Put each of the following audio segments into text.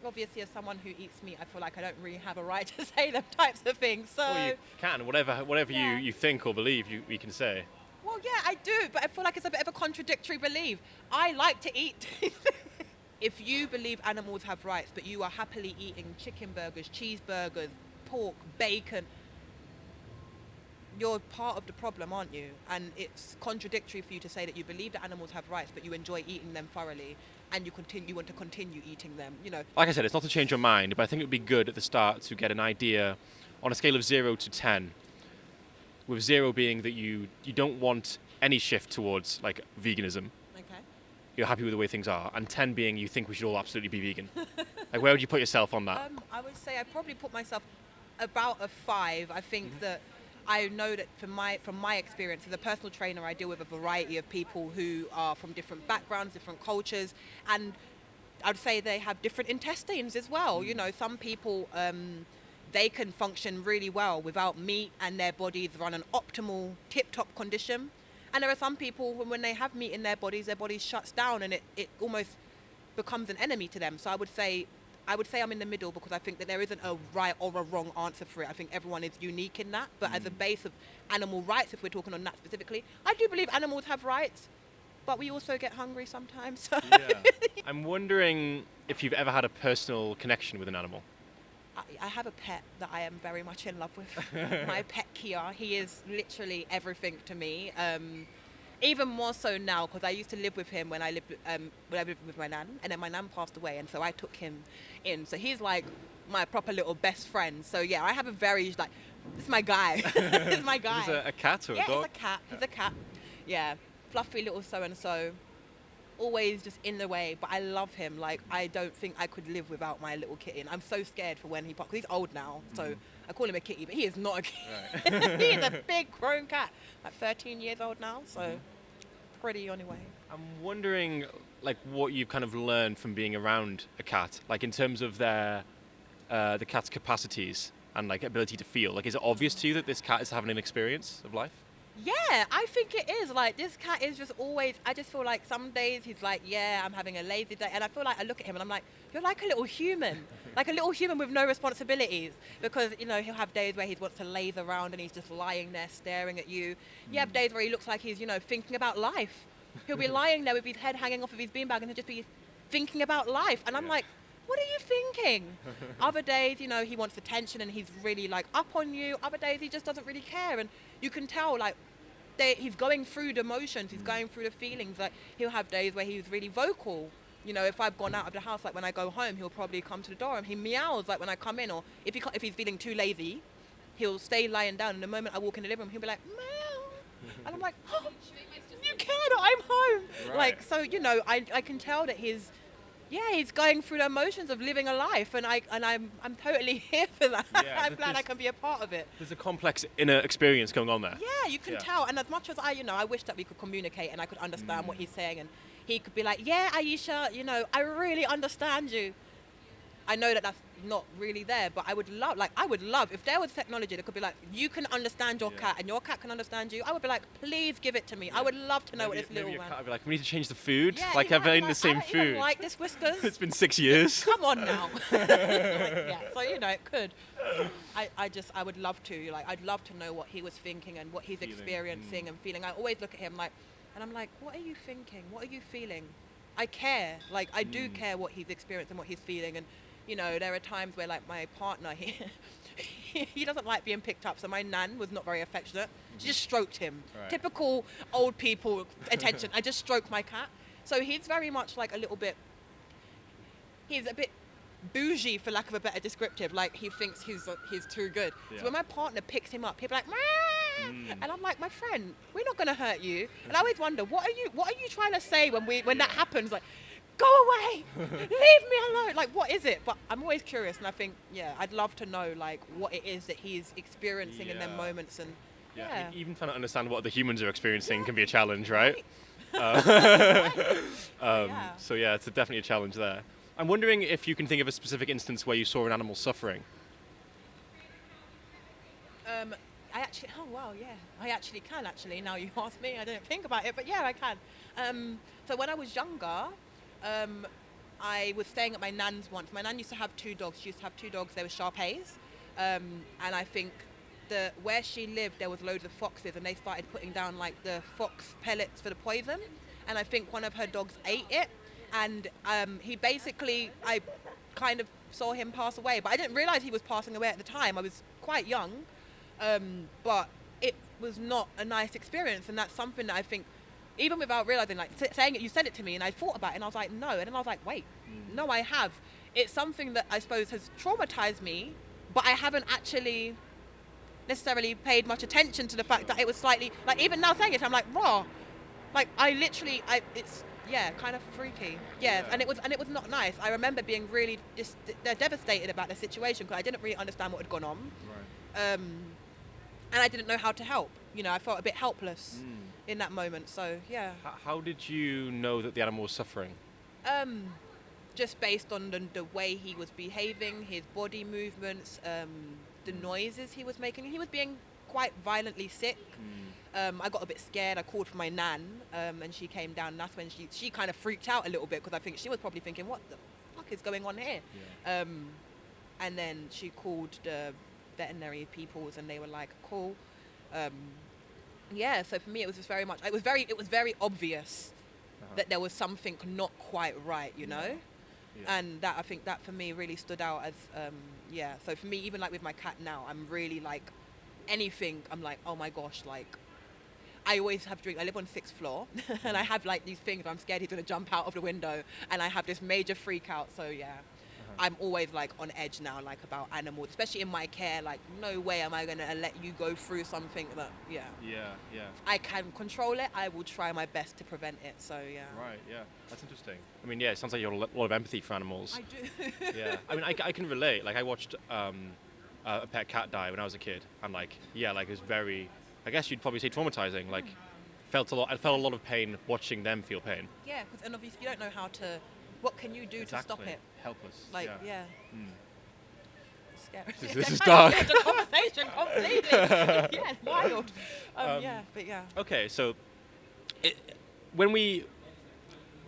obviously, as someone who eats meat, I feel like I don't really have a right to say them types of things. So, Well, you can, whatever yeah. you think or believe, you can say. Well, yeah, I do, but I feel like it's a bit of a contradictory belief. I like to eat. If you believe animals have rights, but you are happily eating chicken burgers, cheeseburgers, pork, bacon, you're part of the problem, aren't you? And it's contradictory for you to say that you believe that animals have rights, but you enjoy eating them thoroughly, and you want to continue eating them. Like I said, it's not to change your mind, but I think it would be good at the start to get an idea on a scale of 0 to 10, with 0 being that you don't want any shift towards like veganism. Okay. You're happy with the way things are, and 10 being you think we should all absolutely be vegan. Like, where would you put yourself on that? I would say I probably put myself about a 5. I think that I know that from my experience as a personal trainer, I deal with a variety of people who are from different backgrounds, different cultures, and I'd say they have different intestines as well. Some people, they can function really well without meat, and their bodies run an optimal, tip-top condition. And there are some people, when they have meat in their body shuts down, and it almost becomes an enemy to them. So I would say I'm in the middle, because I think that there isn't a right or a wrong answer for it. I think everyone is unique in that. But as a base of animal rights, if we're talking on that specifically, I do believe animals have rights, but we also get hungry sometimes. Yeah. I'm wondering if you've ever had a personal connection with an animal. I have a pet that I am very much in love with. My pet Kia. He is literally everything to me. Even more so now, because I used to live with him when I lived with my nan, and then my nan passed away, and so I took him in. So he's like my proper little best friend. So yeah, I have a very this is my guy. This is my guy. Is it a cat or a dog? Yeah, he's a cat. He's a cat. Yeah, fluffy little so and so. Always just in the way, but I love him. Like, I don't think I could live without my little kitten. I'm so scared for when he pops. He's old now, so I call him a kitty, but he is not a kitty. Right. He is a big grown cat, like 13 years old now, so pretty anyway. I'm wondering, like, what you've kind of learned from being around a cat, like in terms of the cat's capacities and like ability to feel. Like, is it obvious to you that this cat is having an experience of life? Yeah, I think it is. Like, this cat is just always, I just feel like some days he's like, yeah, I'm having a lazy day. And I feel like I look at him and I'm like, you're like a little human. Like a little human with no responsibilities. Because, he'll have days where he wants to laze around and he's just lying there staring at you. You have days where he looks like he's, thinking about life. He'll be lying there with his head hanging off of his beanbag and he'll just be thinking about life. And I'm like, what are you thinking? Other days, he wants attention and he's really like up on you. Other days he just doesn't really care. And you can tell, like, he's going through the emotions, he's going through the feelings. Like, he'll have days where he's really vocal. If I've gone out of the house, like when I go home, he'll probably come to the door and he meows like when I come in. Or if he's feeling too lazy, he'll stay lying down. And the moment I walk in the living room, he'll be like, meow. And I'm like, oh, you care that I'm home. Right. Like, so, I can tell that he's going through the emotions of living a life, and I'm totally here for that. Yeah, I'm glad I can be a part of it. There's a complex inner experience going on there. Yeah, you can tell. And as much as I wish that we could communicate and I could understand what he's saying, and he could be like, yeah, Aisha, I really understand you. I know that that's not really there, but I would love if there was technology that could be like, you can understand your cat and your cat can understand you. I would be like, please give it to me. I would love to know what this little man. Cat would be like, we need to change the food. Yeah, like, I've eaten the same food. I don't even like this whiskers. It's been 6 years. Come on now. So it could. I would love to. Like, I'd love to know what he was thinking and what he's experiencing and feeling. I always look at him and I'm like, what are you thinking? What are you feeling? I care. Like, I do care what he's experiencing, what he's feeling. And there are times where, like, my partner, he doesn't like being picked up. So my nan was not very affectionate. She just stroked him. Right. Typical old people attention. I just stroked my cat. So he's very much like he's a bit bougie, for lack of a better descriptive. Like, he thinks he's too good. Yeah. So when my partner picks him up, he'll be like, and I'm like, my friend, we're not going to hurt you. And I always wonder, what are you trying to say when that happens? Like, go away, leave me alone. Like, what is it? But I'm always curious, and I think, I'd love to know, like, what it is that he's experiencing in them moments. And even trying to understand what the humans are experiencing can be a challenge, right? So it's definitely a challenge there. I'm wondering if you can think of a specific instance where you saw an animal suffering. I actually can. Now you ask me, I didn't think about it, but I can. So when I was younger, I was staying at my nan's once. My nan used to have 2 dogs. She used to have 2 dogs. They were Shar-Peis. And I think where she lived, there was loads of foxes, and they started putting down like the fox pellets for the poison. And I think one of her dogs ate it. And he basically, I kind of saw him pass away, but I didn't realize he was passing away at the time. I was quite young, but it was not a nice experience. And that's something that I think, even without realizing, like saying it, you said it to me, and I thought about it, and I was like, no. And then I was like, wait, no, I have. It's something that I suppose has traumatized me, but I haven't actually necessarily paid much attention to the fact that it was slightly, like, even now saying it, I'm like, raw. Like, it's, yeah, kind of freaky. Yeah, and it was not nice. I remember being really devastated about the situation because I didn't really understand what had gone on. Right. And I didn't know how to help. You know, I felt a bit helpless in that moment. So, yeah. How did you know that the animal was suffering? Just based on the way he was behaving, his body movements, the noises he was making. He was being quite violently sick. I got a bit scared. I called for my nan, and she came down. And that's when she kind of freaked out a little bit because I think she was probably thinking, what the fuck is going on here? Yeah. And then she called the veterinary peoples, and they were like, cool. Yeah, so for me it was just very much, it was very obvious that there was something not quite right, you know? Yeah. And that, I think that for me really stood out as, so for me, even like with my cat now, I'm really like, anything, I'm like, oh my gosh, like, I always have I live on 6th floor, and I have like these things where I'm scared he's gonna jump out of the window, and I have this major freak out, so yeah. I'm always like on edge now, like about animals, especially in my care. Like, no way am I gonna let you go through something that, yeah. I can control it. I will try my best to prevent it. So yeah. Right. Yeah. That's interesting. I mean, yeah, it sounds like you have a lot of empathy for animals. I do. Yeah. I mean, I can relate. Like, I watched a pet cat die when I was a kid, and like, yeah, like it was very, I guess you'd probably say traumatizing. Like, I felt a lot of pain watching them feel pain. Yeah, because and obviously you don't know how to. What can you do to stop it? Helpless. Like, yeah. Scary. This is dark. The conversation completely. Yeah, wild. But yeah. Okay, so I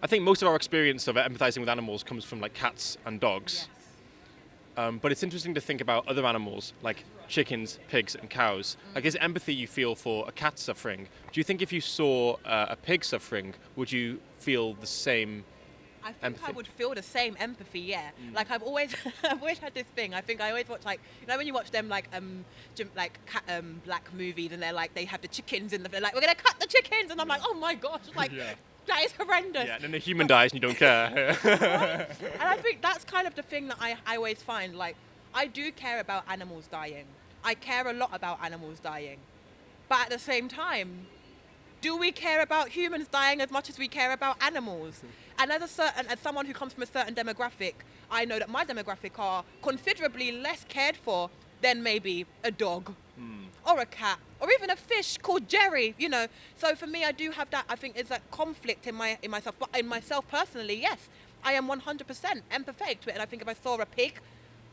think most of our experience of empathizing with animals comes from like cats and dogs. Yes. But it's interesting to think about other animals like chickens, pigs, and cows. Like, is empathy you feel for a cat suffering? Do you think if you saw a pig suffering, would you feel the same? I think empathy? I would feel the same empathy, yeah. Like, I've always had this thing. I think I always watch, like, you know, when you watch them, like black movies, and they're like, they have the chickens in they're like, we're going to cut the chickens, and I'm like, oh my gosh, like, that is horrendous. Yeah, and then the human dies and you don't care. Right? And I think that's kind of the thing that I always find, like, I do care about animals dying. I care a lot about animals dying. But at the same time, do we care about humans dying as much as we care about animals? And as someone who comes from a certain demographic, I know that my demographic are considerably less cared for than maybe a dog or a cat or even a fish called Jerry, you know. So for me, I do have that, I think, is that conflict in myself. But in myself personally, yes, I am 100% empathetic to it. And I think if I saw a pig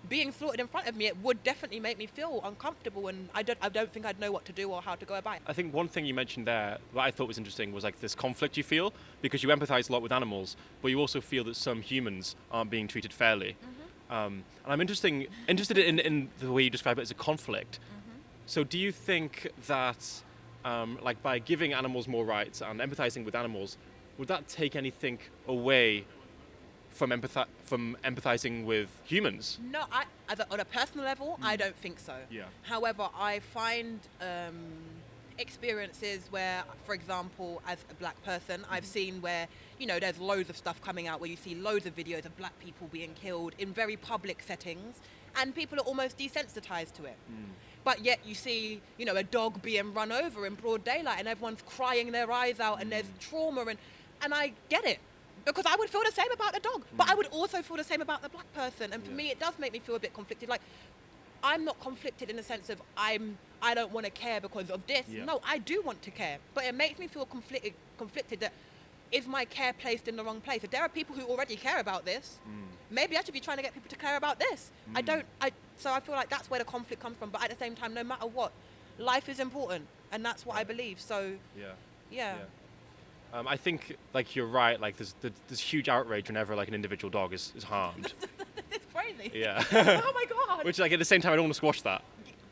being slaughtered in front of me, it would definitely make me feel uncomfortable, and I don't think I'd know what to do or how to go about it. I think one thing you mentioned there that I thought was interesting was like this conflict you feel because you empathize a lot with animals, but you also feel that some humans aren't being treated fairly. And I'm interested in the way you describe it as a conflict. So do you think that like by giving animals more rights and empathizing with animals, would that take anything away from empathizing with humans? No, on a personal level, I don't think so. Yeah. However, I find experiences where, for example, as a black person, I've seen where, you know, there's loads of stuff coming out where you see loads of videos of black people being killed in very public settings, and people are almost desensitized to it. But yet you see, you know, a dog being run over in broad daylight and everyone's crying their eyes out and there's trauma, and I get it. Because I would feel the same about the dog, but I would also feel the same about the black person. And for me, it does make me feel a bit conflicted. Like, I'm not conflicted in the sense of I don't want to care because of this. Yeah. No, I do want to care, but it makes me feel conflicted that is my care placed in the wrong place? If there are people who already care about this, maybe I should be trying to get people to care about this. So I feel like that's where the conflict comes from. But at the same time, no matter what, life is important, and that's what I believe. So, yeah. I think like you're right. Like there's huge outrage whenever like an individual dog is harmed. It's crazy. Yeah. Oh my God. Which like at the same time I don't want to squash that,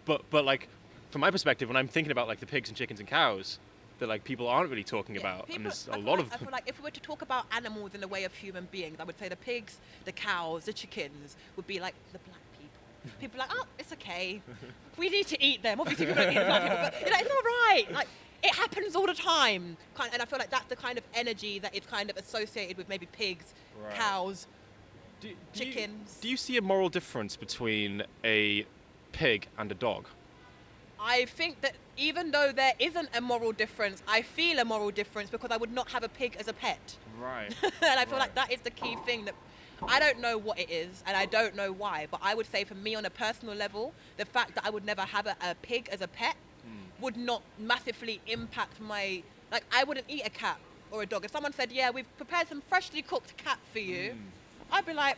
but like from my perspective when I'm thinking about like the pigs and chickens and cows that like people aren't really talking about, and there's a lot of. I feel like if we were to talk about animals in the way of human beings, I would say the pigs, the cows, the chickens would be like the black people. People are like, oh, it's okay. We need to eat them. Obviously, we don't eat the black people, but it's all right. Like it happens all the time, and I feel like that's the kind of energy that is kind of associated with maybe pigs, Right. cows, Do chickens. do you see a moral difference between a pig and a dog? I think that even though there isn't a moral difference, I feel a moral difference because I would not have a pig as a pet. Right. And I feel like that is the key thing that I don't know what it is and I don't know why, but I would say for me on a personal level, the fact that I would never have a pig as a pet would not massively impact my, like I wouldn't eat a cat or a dog. If someone said, yeah, we've prepared some freshly cooked cat for you, I'd be like,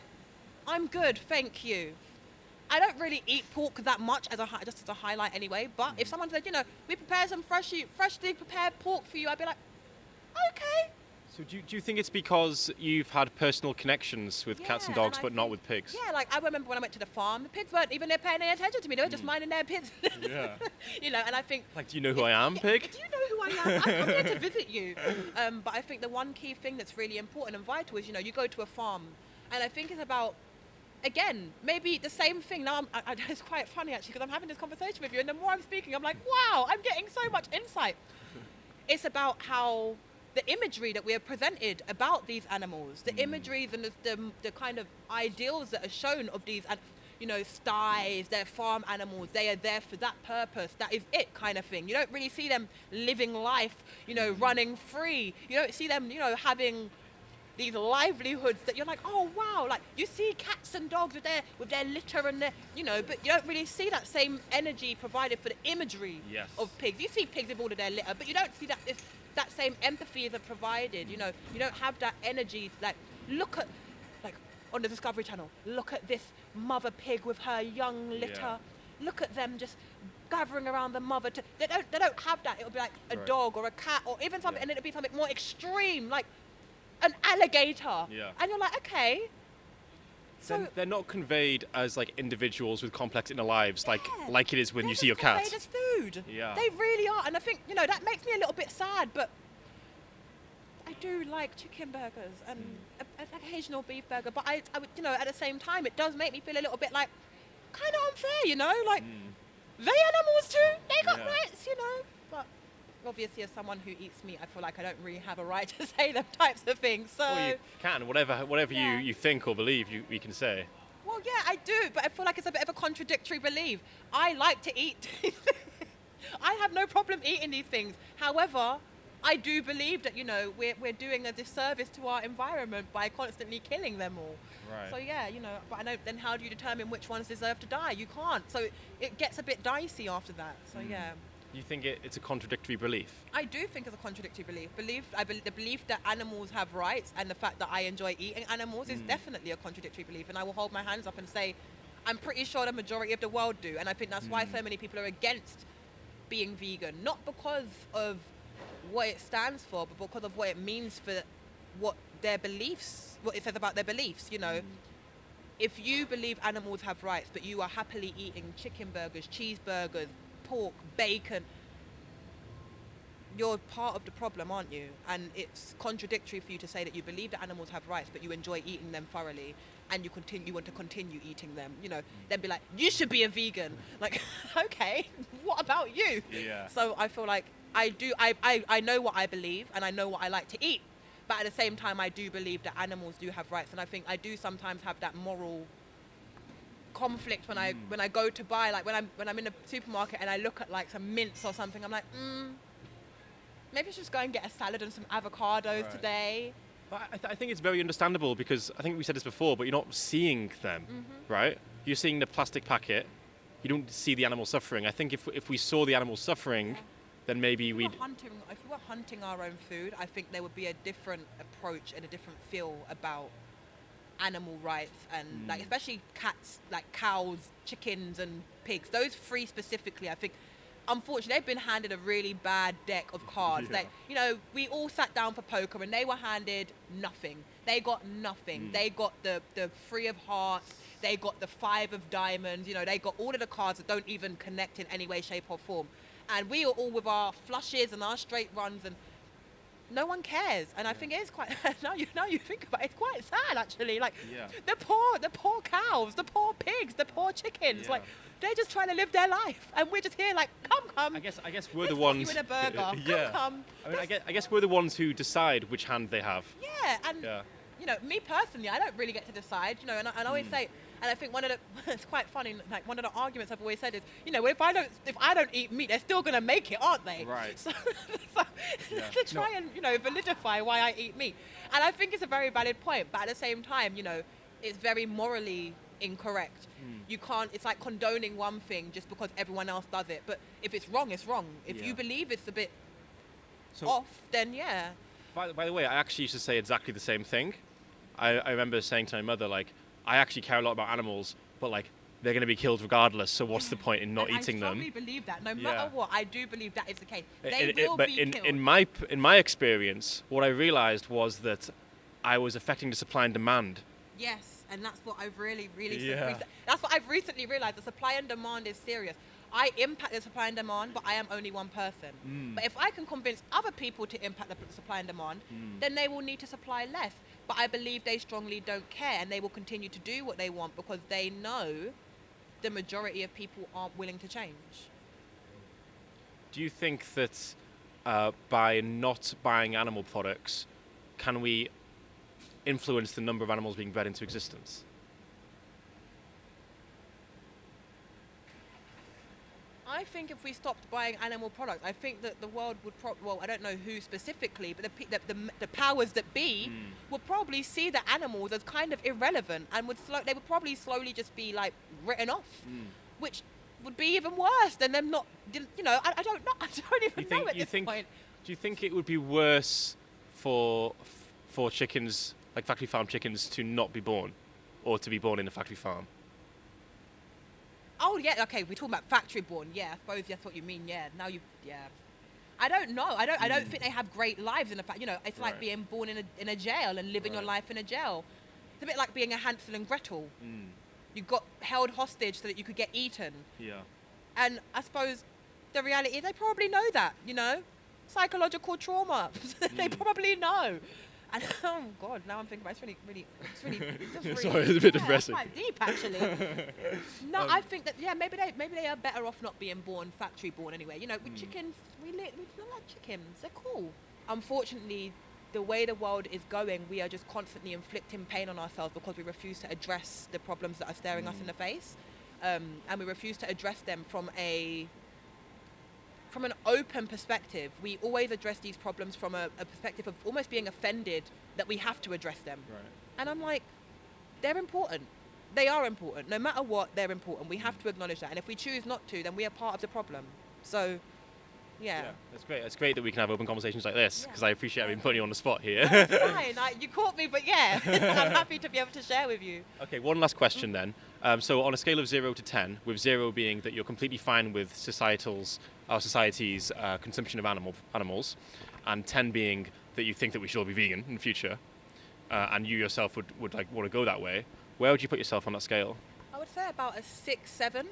I'm good, thank you. I don't really eat pork that much just as a highlight anyway, but if someone said, we prepared some freshly prepared pork for you, I'd be like, okay. So do you think it's because you've had personal connections with cats and Yeah, dogs I but not think- with pigs? Yeah, like I remember when I went to the farm, the pigs weren't even there paying any attention to me, they were just minding their business. Yeah. And I think... Like, do you know who I am, pig? Do you know who I am? I'm here to visit you. But I think the one key thing that's really important and vital is, you go to a farm, and I think it's about, again, maybe the same thing. Now, it's quite funny actually because I'm having this conversation with you, and the more I'm speaking, I'm like, wow, I'm getting so much insight. It's about how the imagery that we are presented about these animals, the imageries and the kind of ideals that are shown of these, sties, they're farm animals, they are there for that purpose, that is it kind of thing. You don't really see them living life, running free. You don't see them, having these livelihoods that you're like, oh wow, like you see cats and dogs with their litter and their, but you don't really see that same energy provided for the imagery Yes. of pigs. You see pigs with all of their litter, but you don't see that same empathy is provided. You don't have that energy. Like look at, like on the Discovery Channel, look at this mother pig with her young litter. Yeah. Look at them just gathering around the mother. They don't have that. It'll be like a Right. dog or a cat or even something, Yeah. and then it'll be something more extreme, like an alligator. Yeah. And you're like, okay. So They're not conveyed as like individuals with complex inner lives, yeah, like it is when they're you see your just cat. conveyed as food. Yeah. They really are, and I think that makes me a little bit sad, but I do like chicken burgers and an occasional beef burger. But I would, at the same time, it does make me feel a little bit like kind of unfair, like they animals too. They got Yeah. rights, But obviously, as someone who eats meat, I feel like I don't really have a right to say them types of things. So. Well, you can, whatever Yeah. you think or believe, you can say. Well, yeah, I do, but I feel like it's a bit of a contradictory belief. I like to eat. I have no problem eating these things. However, I do believe that, we're doing a disservice to our environment by constantly killing them all. Right. So, yeah, but I know, then how do you determine which ones deserve to die? You can't. So it gets a bit dicey after that. So, yeah. You think it's a contradictory belief? I do think it's a contradictory belief. The belief that animals have rights and the fact that I enjoy eating animals is definitely a contradictory belief. And I will hold my hands up and say, I'm pretty sure the majority of the world do. And I think that's why so many people are against being vegan. Not because of what it stands for, but because of what it means for what their beliefs, what it says about their beliefs, If you believe animals have rights, but you are happily eating chicken burgers, cheeseburgers, pork, bacon, you're part of the problem, aren't you? And it's contradictory for you to say that you believe that animals have rights, but you enjoy eating them thoroughly, and you want to continue eating them. Then be like, you should be a vegan. Like, okay, what about you? Yeah. So I feel like I know what I believe, and I know what I like to eat, but at the same time, I do believe that animals do have rights, and I think I do sometimes have that moral conflict when I go to buy, like when I'm in the supermarket and I look at like some mince or something, I'm like, maybe I should just go and get a salad and some avocados Right. today. But I think it's very understandable because I think we said this before, but you're not seeing them, right? You're seeing the plastic packet. You don't see the animal suffering. I think if we saw the animal suffering, then maybe If we'd. we were hunting our own food, I think there would be a different approach and a different feel about animal rights and like especially cats, like cows, chickens and pigs. Those three specifically, I think unfortunately, they've been handed a really bad deck of cards. Yeah. We all sat down for poker and they were handed nothing. They got nothing. They got the three of hearts. They got the five of diamonds. They got all of the cards that don't even connect in any way, shape or form. And we are all with our flushes and our straight runs, and no one cares. And I think it is quite, now you think about it, it's quite sad actually. Like, the poor cows, the poor pigs, the poor chickens. Like, they're just trying to live their life, and we're just here like, come. I guess we're the ones. You in a burger. Come. I mean, I guess we're the ones who decide which hand they have. Yeah, and me personally, I don't really get to decide. And I always say, and I think it's quite funny. Like, one of the arguments I've always said is, if I don't eat meat, they're still gonna make it, aren't they? Right. So to try and validify why I eat meat, and I think it's a very valid point. But at the same time, it's very morally incorrect. You can't. It's like condoning one thing just because everyone else does it. But if it's wrong, it's wrong. If you believe it's a bit off, then yeah. By the way, I actually used to say exactly the same thing. I remember saying to my mother, like, I actually care a lot about animals, but like, they're going to be killed regardless, so what's the point in not eating them? I strongly believe that. No matter what, I do believe that is the case. They will be killed. In my experience, what I realised was that I was affecting the supply and demand. Yes, and that's what I've really that's what I've recently realised. The supply and demand is serious. I impact the supply and demand, but I am only one person. But if I can convince other people to impact the supply and demand, then they will need to supply less. But I believe they strongly don't care, and they will continue to do what they want because they know the majority of people aren't willing to change. Do you think that by not buying animal products, can we influence the number of animals being bred into existence? I think if we stopped buying animal products, I think that the world would I don't know who specifically, but the powers that be would probably see the animals as kind of irrelevant, and they would probably slowly just be like written off, which would be even worse than them not. I don't know. I don't even know at this point. Do you think it would be worse for chickens, like factory farm chickens, to not be born, or to be born in a factory farm? Oh yeah, okay. We're talking about factory born. Yeah, I suppose that's what you mean. Yeah. I don't know. I don't think they have great lives in the fact. It's like being born in a jail and living your life in a jail. It's a bit like being a Hansel and Gretel. You got held hostage so that you could get eaten. Yeah. And I suppose the reality is they probably know that. Psychological trauma. They probably know. And oh God, now I'm thinking about it's really sorry, it's a bit depressing. It's quite deep actually. No, I think that maybe they are better off not being born factory born anyway. With chickens, we like chickens. They're cool. Unfortunately, the way the world is going, we are just constantly inflicting pain on ourselves because we refuse to address the problems that are staring us in the face, and we refuse to address them from an open perspective. We always address these problems from a perspective of almost being offended that we have to address them. Right. And I'm like, they're important. They are important. No matter what, they're important. We have to acknowledge that. And if we choose not to, then we are part of the problem. So, yeah. That's great. It's great that we can have open conversations like this, because I appreciate having put you on the spot here. That's fine. You caught me, but yeah, I'm happy to be able to share with you. Okay, one last question then. So on a scale of 0 to 10, with 0 being that you're completely fine with our society's consumption of animals, and 10 being that you think that we should all be vegan in the future, and you yourself would like want to go that way, where would you put yourself on that scale? I would say about a 6, 7.